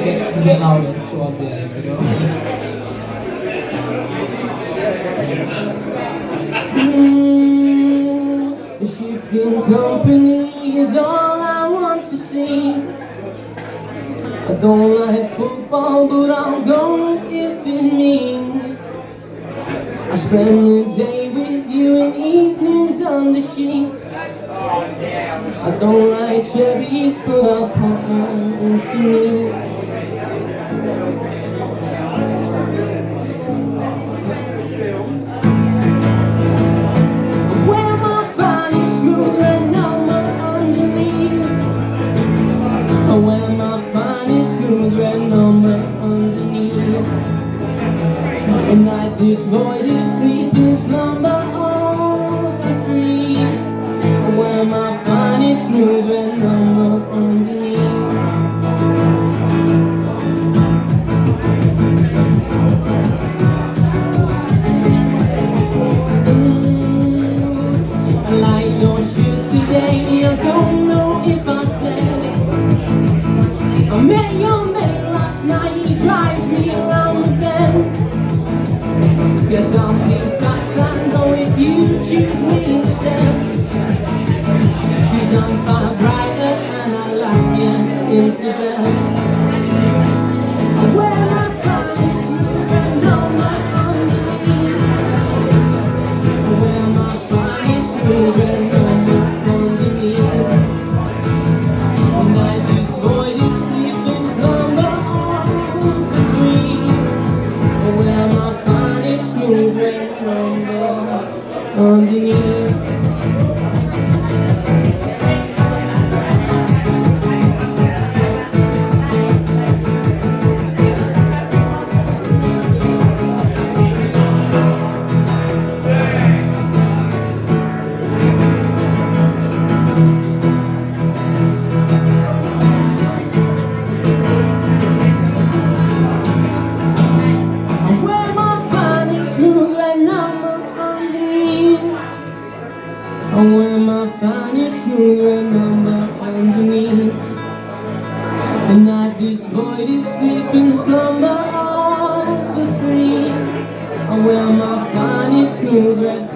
Gets a bit louder towards the end, so go. The shifting company is all I want to see. I don't like football, but I'll go if it means I spend the day with you and evenings on the sheets. I don't like cherries, but I'll pop one if you need. Wear my finest smooth red number underneath. I wear my finest smooth red number underneath. And like this void of sleeping slumber all for free. I wear my finest smooth red number underneath. I like your shirt today, I don't know if I said it. I met your mate last night, he drives me around the bend. Guess I'll see fast and go if you choose me instead. Cause I'm far brighter and I like you in bed. I wear my finest smooth red number underneath. I wear my finest smooth red number underneath. And I just void of sleeping slumber all for free. I wear my finest smooth red number underneath. I wear my finest smooth red number underneath. And not this void of sleeping slumber all for free. I wear my finest smooth red